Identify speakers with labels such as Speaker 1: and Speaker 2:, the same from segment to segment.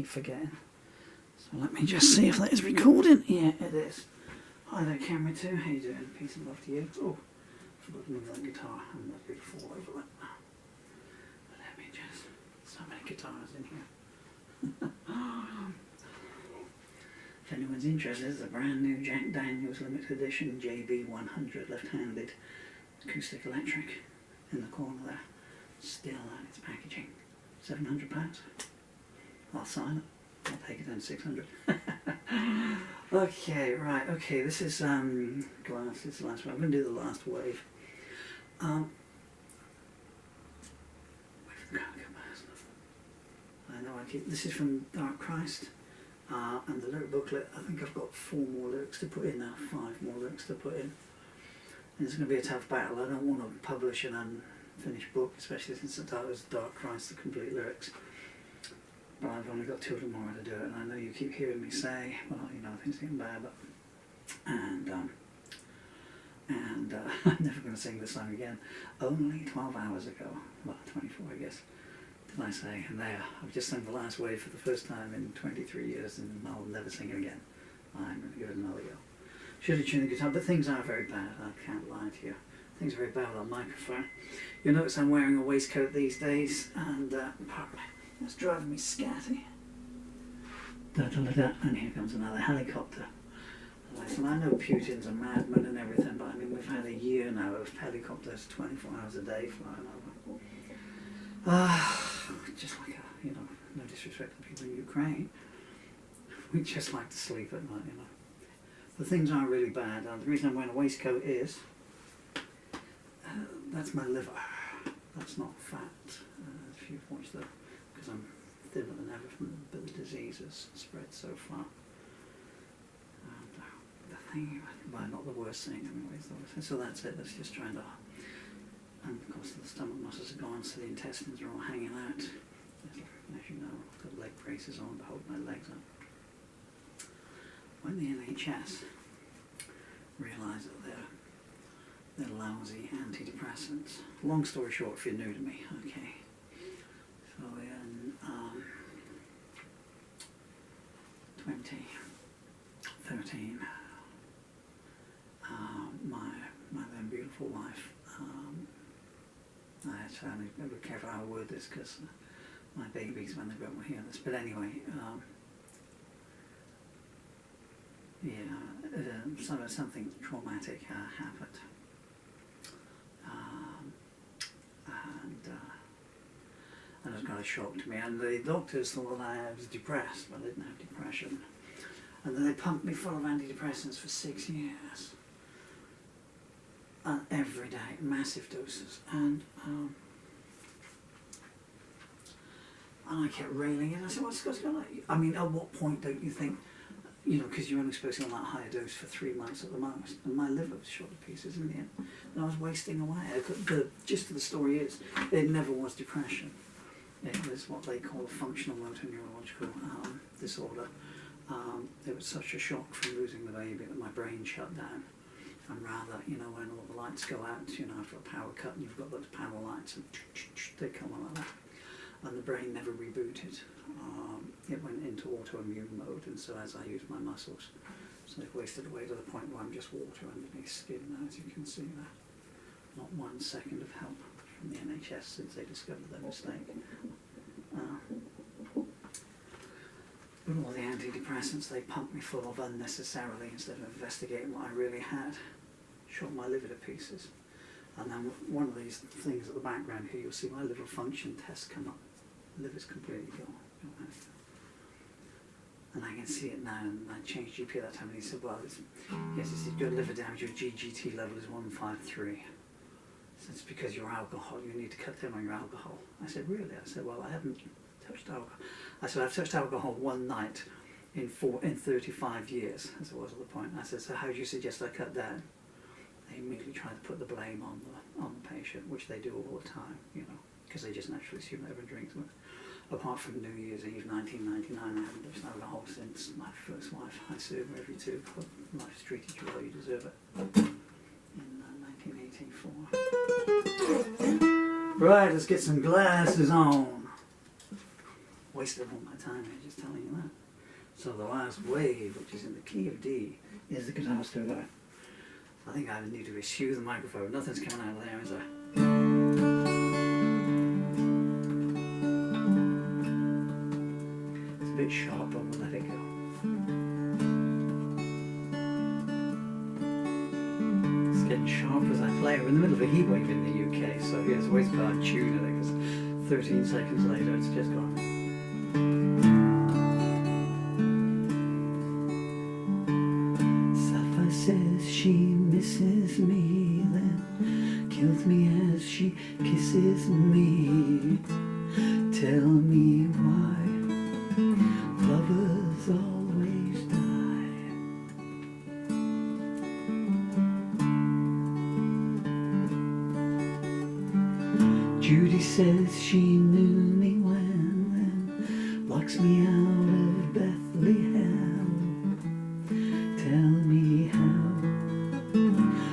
Speaker 1: Forgetting. So let me just see if that is recording. Yeah, it is. Hi there, camera 2. How you doing? Peace and love to you. Oh, I forgot to move that guitar. I'm not going to fall over it. But let me just. So many guitars in here. If anyone's interested, it's a brand new Jack Daniels limited edition JB100 left-handed acoustic electric in the corner there. Still at its packaging. £700. I'll sign it. I'll take it down 600. Okay, right, okay, this is glass, this is the last one. I'm going to do the last wave. Wait for the crowd to come past. I know this is from Dark Christ, and the lyric booklet. I think I've got 4 more lyrics to put in now, 5 more lyrics to put in. And it's going to be a tough battle. I don't want to publish an unfinished book, especially since it was Dark Christ, the complete lyrics. But I've only got 2 tomorrow to do it, and I know you keep hearing me say, well, you know, things are getting bad, but, I'm never going to sing this song again. Only 12 hours ago, well, 24 I guess, did I say, and there, I've just sung the last wave for the first time in 23 years, and I'll never sing it again. I'm going to give it another go. Should have tuned the guitar, but things are very bad, I can't lie to you. Things are very bad with a microphone. You'll notice I'm wearing a waistcoat these days, and partly. That's driving me scatty. And here comes another helicopter. Listen, I know Putin's a madman and everything, but I mean, we've had a year now of helicopters 24 hours a day flying over. Just like you know, no disrespect to people in Ukraine. We just like to sleep at night, you know. The things aren't really bad. The reason I'm wearing a waistcoat is, that's my liver. That's not fat. If you've watched the, because I'm thinner than ever from the disease has spread so far. And the thing, well, not the worst thing, anyways. So that's it. That's just trying to. And of course, the stomach muscles are gone, so the intestines are all hanging out. As you know, I've got leg braces on to hold my legs up. When the NHS realise that they're lousy antidepressants. Long story short, if you're new to me, okay. So in 2013, my then beautiful wife, I had to be careful how I word this because my babies, when they grow up, will hear this. But anyway, something traumatic happened. And it was kind of shock to me, and the doctors thought that I was depressed, but I didn't have depression. And then they pumped me full of antidepressants for 6 years. And every day, massive doses. And I kept railing it. I said, what's going on? I mean, at what point don't you think, you know, because you're only supposed to be on that higher dose for 3 months at the most, and my liver was shot to pieces in the end, and I was wasting away. The gist of the story is, it never was depression. It was what they call a functional motor neurological disorder. It was such a shock from losing the baby that my brain shut down. And rather, you know, when all the lights go out, you know, after a power cut, and you've got those panel lights, and they come on like that. And the brain never rebooted. It went into autoimmune mode, and so as I used my muscles, so they've wasted away to the point where I'm just water underneath skin now, as you can see there. Not 1 second of help from the NHS since they discovered their mistake. But all the antidepressants they pumped me full of unnecessarily instead of investigating what I really had, shot my liver to pieces. And then one of these things at the background here, you'll see my liver function test come up. Liver's completely gone. And I can see it now, and I changed GP at that time, and he said, well, yes, it's good liver damage, your GGT level is 153. So it's because your alcohol, you need to cut down on your alcohol. I said, really? I said, well, I haven't touched alcohol. I said, I've touched alcohol one night in 35 years, as it was at the point. I said, so how do you suggest I cut down? They immediately try to put the blame on the patient, which they do all the time, you know, because they just naturally assume everyone drinks. Apart from New Year's Eve 1999, I haven't touched alcohol since my first wife. I served her every 2. Life's treated you well, you deserve it. In 1984. Right, let's get some glasses on. wasted all my time here just telling you that. So the last wave, which is in the key of D, is the guitar solo. I think I need to eschew the microphone. Nothing's coming out of there, is there? It's a bit sharp, but we'll let it go. It's getting sharp as I play. We're in the middle of a heat wave in the UK, so yeah, it's always about tune, I think, because 13 seconds later it's just gone. Sapphire says she misses me, then kills me as she kisses me. Tell me why lovers always die. Judy says she knew me when, then locks me out of Bethlehem. Tell me how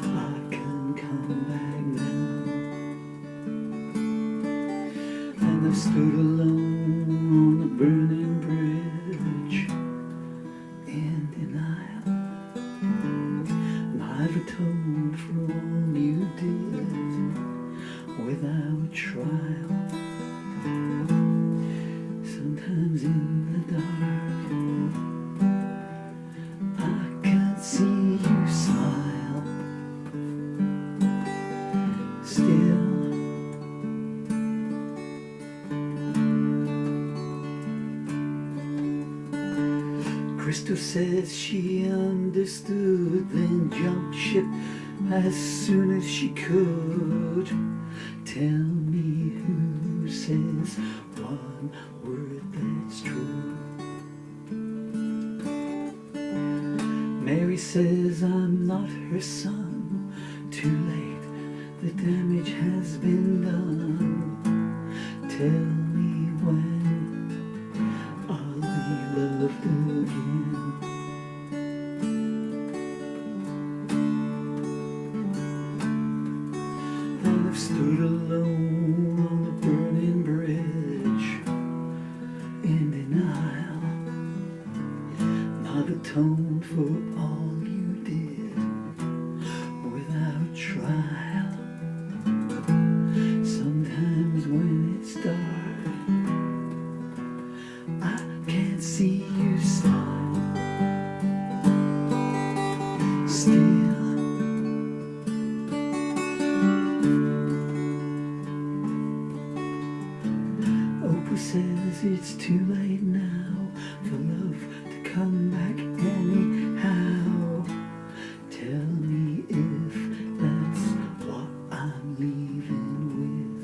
Speaker 1: I can come back now. And I've stood alone on the burning bridge in denial. And I've atoned for all you did without trial. Sometimes in the dark I can see you smile. Still Crystal says she understood, then jumped ship as soon as she could. Tell me who says one word that's true. Mary says I'm not her son. Too late, the damage has been done. Tell me when I'll be loved again. I've stood alone on the burning bridge in denial. And I've atoned for all you did without trial. Sometimes when it's dark I can't see you smile. Still says it's too late now for love to come back anyhow. Tell me if that's what I'm leaving with.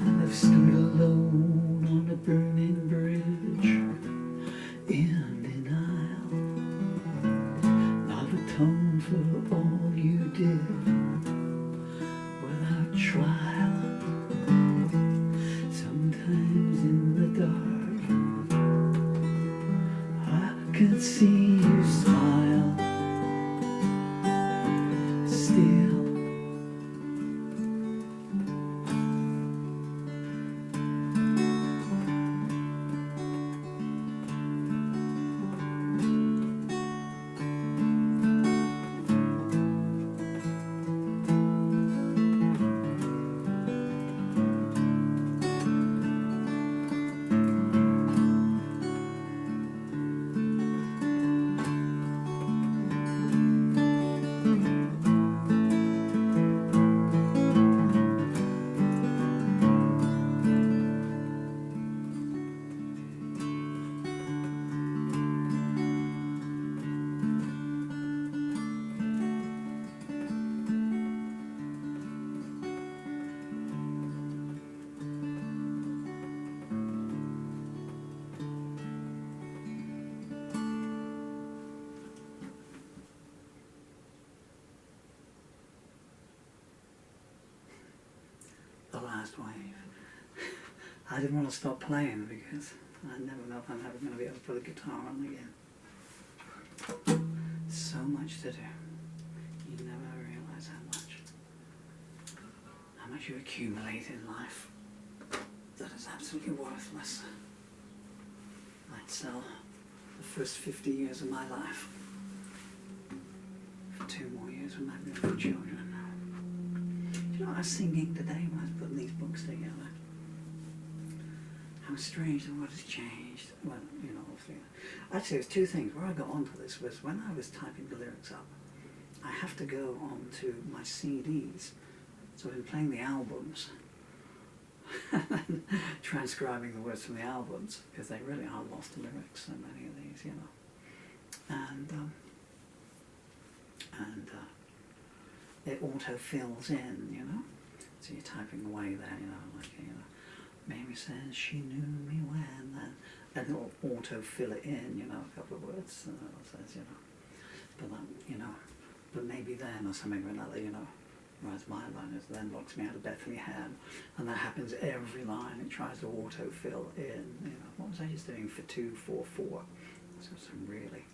Speaker 1: And I've stood alone on a burning bridge in denial. And I've atoned for all you did without trial. Sometimes in the dark I can see you smile. Still the last wave. I didn't want to stop playing because I never know if I'm ever going to be able to put a guitar on again. So much to do. You never realise how much. much you accumulate in life that is absolutely worthless. I'd sell the first 50 years of my life for 2 more years with my beautiful children. Do you know what I was thinking today when I was putting these books together? How strange the world has changed. Well, you know, obviously. Actually, there's 2 things. Where I got onto this was when I was typing the lyrics up, I have to go onto my CDs. So I've been playing the albums and transcribing the words from the albums, because they really are lost lyrics, so many of these, you know. And it auto fills in, you know. So you're typing away there, you know, like, you know, Mary says she knew me when, and it'll auto fill it in, you know, a couple of words, and it says, you know, but you know, but maybe then or something or another, you know. Whereas my line is then locks me out of Bethlehem, and that happens every line. It tries to auto-fill in. You know, what was I just doing for 2, 4, 4? So some really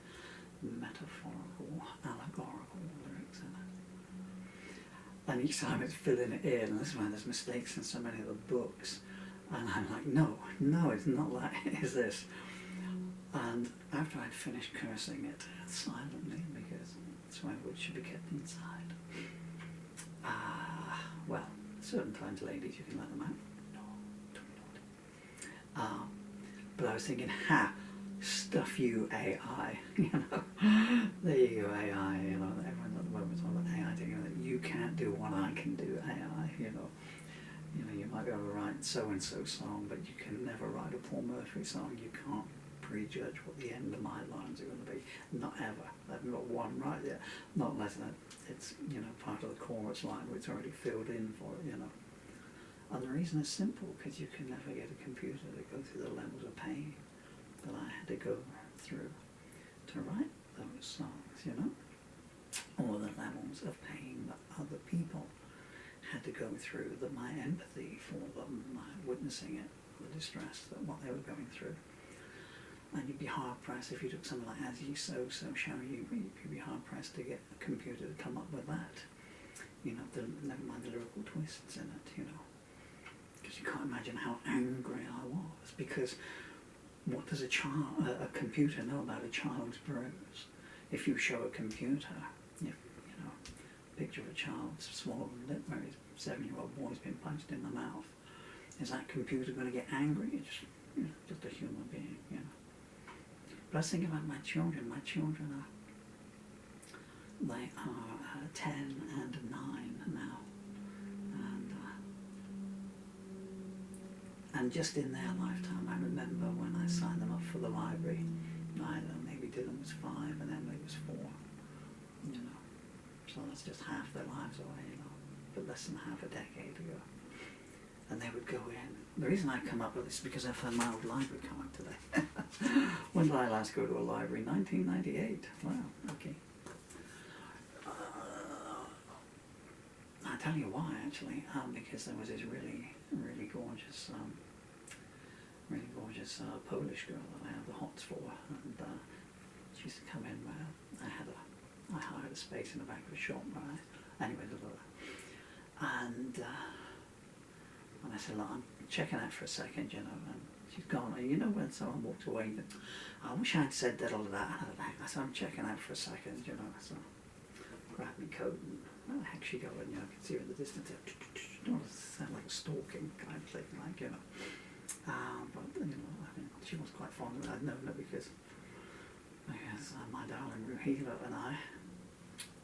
Speaker 1: metaphorical, allegorical lyrics in it. And each time it's filling it in, and this is why there's mistakes in so many of the books. And I'm like, no, it's not like it is this. And after I'd finished cursing it silently, because that's why words should be kept inside. Well, certain times, ladies, you can let them out. No, don't. But I was thinking, stuff you AI, you know. There you go, AI, you know, everyone at the moment's on about AI, thinking that you can't do what I can do, AI, you know. You know, you might be able to write so-and-so song, but you can never write a Paul Murphy song. You can't prejudge what the end of my lines are going to be. Not ever. I haven't got one right there. Not unless it's, you know, part of the chorus line where it's already filled in for it, you know. And the reason is simple, because you can never get a computer to go through the levels of pain that I had to go through to write those songs, you know. Or the levels of pain that other people had to go through, that my empathy for them, my witnessing it, the distress, that what they were going through. And you'd be hard-pressed if you took something like As Ye Sow, So Shall You Reap. You'd be hard-pressed to get a computer to come up with that. You know, never mind the lyrical twists in it, you know. Because you can't imagine how angry I was. Because what does a computer know about a child's bruise? If you show a computer, you know, a picture of a child's swollen lip where his 7-year-old boy's been punched in the mouth, is that computer going to get angry? It's just, you know, just a human being, you know. But I was thinking about my children. My children they are 10 and 9 now. And just in their lifetime, I remember when I signed them up for the library, maybe Dylan was 5 and Emily was 4, you know. So that's just half their lives away, you know, but less than half a decade ago. And they would go in. The reason I come up with this is because I found my old library card today. When did I last go to a library? 1998. Wow, okay. I'll tell you why, actually. Because there was this really, really gorgeous, Polish girl that I had the hots for, and she used to come in where I hired a space in the back of the shop, right? Anyway, and I said, look, I'm checking out for a second, you know, and she's gone. You know, when someone walks away, you think, I wish I'd said that or that. I said, I'm checking out for a second, you know. So I grabbed my coat and where the heck she going? You know, I could see her in the distance. It sounded like a stalking kind of thing, like, you know. But, you know, I mean, she was quite fond of it. I'd known her because my darling Ruhila and I,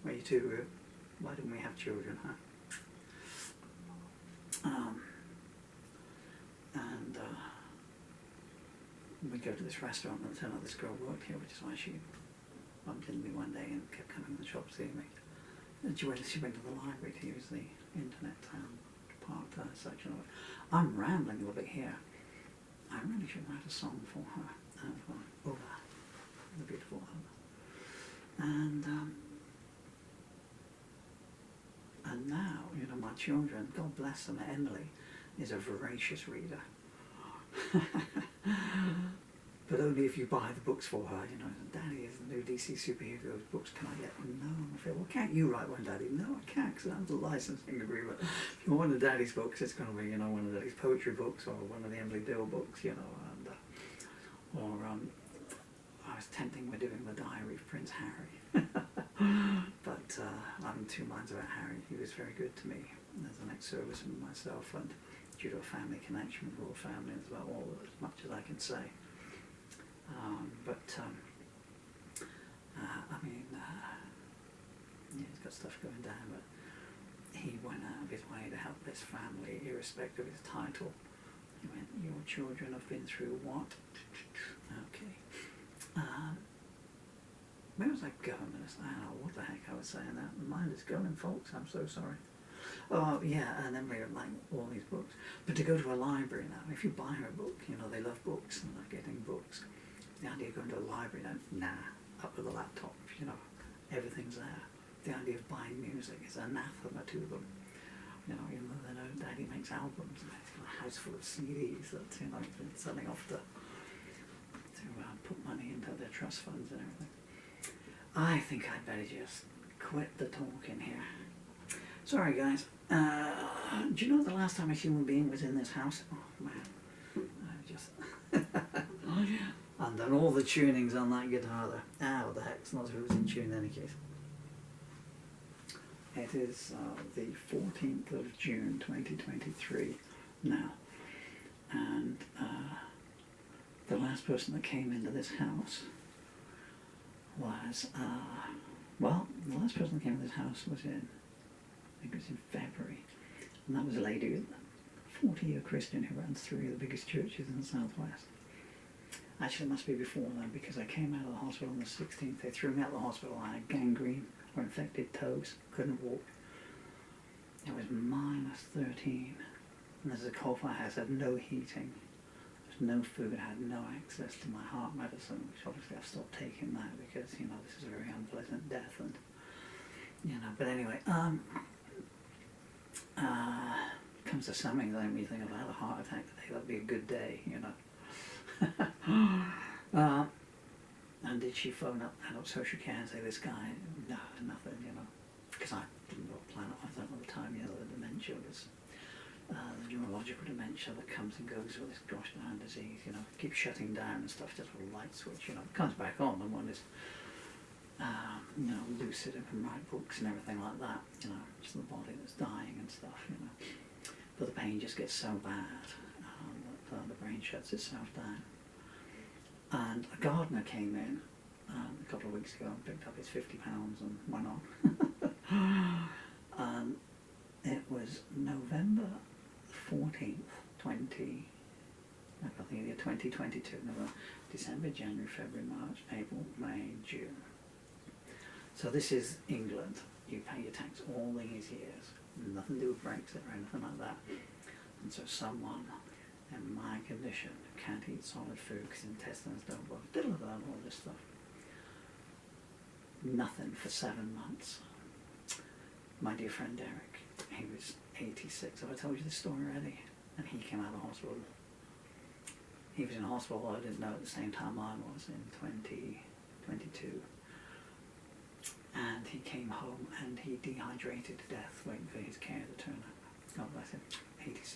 Speaker 1: where you two, Ru? Why didn't we have children, huh? We go to this restaurant and it turned out this girl worked here, which is why she bumped into me one day and kept coming to the shop seeing me. And she went to the library to use the internet part section of it. I'm rambling a little bit here. I really should write a song for her, for Ola, the beautiful Ola. And now, you know, my children, God bless them, Emily is a voracious reader. but only if you buy the books for her. You know, Daddy is the new DC superhero books. Can I get them? No. I feel, well, can't you write one, Daddy? No, I can't, because I have the licensing agreement. If you want one of Daddy's books, it's going to be, you know, one of Daddy's poetry books or one of the Emily Dill books, you know, and I was tempting with doing the Diary of Prince Harry, but I'm in two minds about Harry. He was very good to me as an ex-serviceman myself, and due to a family connection with the royal family, it's about all as much as I can say. I mean, yeah, he's got stuff going down, but he went out of his way to help this family, irrespective of his title. He went, your children have been through what? Okay. Where was I going with this? I don't know what the heck I was saying that. My mind is going, folks. I'm so sorry. Oh, yeah, and then we were like all these books. But to go to a library now, if you buy her a book, you know, they love books and love getting books. The idea of going to a library now, nah, up with a laptop, you know, everything's there. The idea of buying music is anathema to them. You know, even though they know Daddy makes albums and he's got a house full of CDs that, you know, he's been selling off to put money into their trust funds and everything. I think I'd better just quit the talking here. Sorry, guys. Do you know the last time a human being was in this house? Oh, man. I just... and then all the tunings on that guitar there. Ah, what the heck's not who was in tune in any case. It is the 14th of June 2023 now. And the last person that came into this house was, well, the last person that came into this house was in, I think it was in February. And that was a lady, a 40-year Christian who runs three of the biggest churches in the Southwest. Actually, it must be before then, because I came out of the hospital on the 16th. They threw me out of the hospital. I had gangrene or infected toes, couldn't walk. It was -13. And there's a coal-fire house, had no heating. There's no food, I had no access to my heart medicine, which obviously I've stopped taking now because, you know, this is a very unpleasant death, and, you know, but anyway, comes to something that made me think, if I had a heart attack today, that'd be a good day, you know. And did she phone up adult social care and say, this guy, no, nothing, you know, because I didn't know what planet, I don't know the time, you know, the dementia was, the neurological dementia that comes and goes with this gosh darn disease, you know, keeps shutting down and stuff, just with a light switch, you know, it comes back on, and one is, you know, lucid and can write books and everything like that, you know, just the body that's dying and stuff, you know, but the pain just gets so bad that the brain shuts itself down. And a gardener came in a couple of weeks ago and picked up his £50 and went on. And it was November 14th, 2022, November, December, January, February, March, April, May, June. So this is England. You pay your tax all these years. Nothing to do with Brexit or anything like that. And so someone in my condition can't eat solid food because intestines don't work. Diddle about all this stuff. Nothing for 7 months. My dear friend Derek, he was 86. Have I told you this story already? And he came out of the hospital. He was in hospital, I didn't know, at the same time I was, in 2022. And he came home and he dehydrated to death waiting for his care to turn up. God bless him. 86.